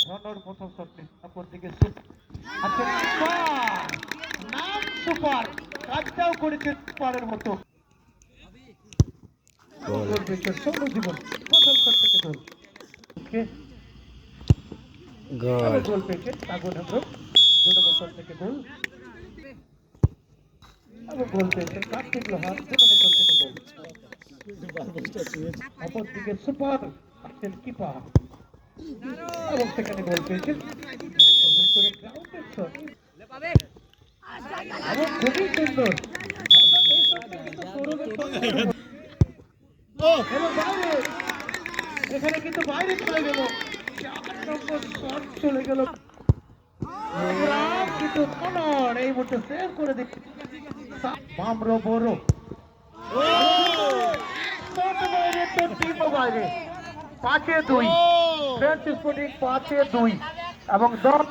রনর প্রথম শটে অপর দিকে নাম সুপার কাজটাও করেছে সুপারের মতো গোল পেয়েছে সৌম্য জীবন প্রথম শট থেকে গোল গোল পেয়েছে আগুন হেমব্রম 2 নম্বর শট থেকে গোল এবং গোল পেয়েছে কার্তিক লোহার 2 নম্বর শট থেকে গোল অপর দিকে সুপার আছেন কিপার এবং সেখানে গোল পেয়েছেন গ্রাউন্ডের শট এবং খুবই সুন্দর এখানে কিন্তু বাইরে চলে গেল 4 নম্বর শট চলে গেল কিন্তু এই মুহূর্তে সেভ করে দিচ্ছে মামরো বড় বাইরে 5-2 ফ্রেঞ্চ স্পোর্টিং 5-2 এবং 10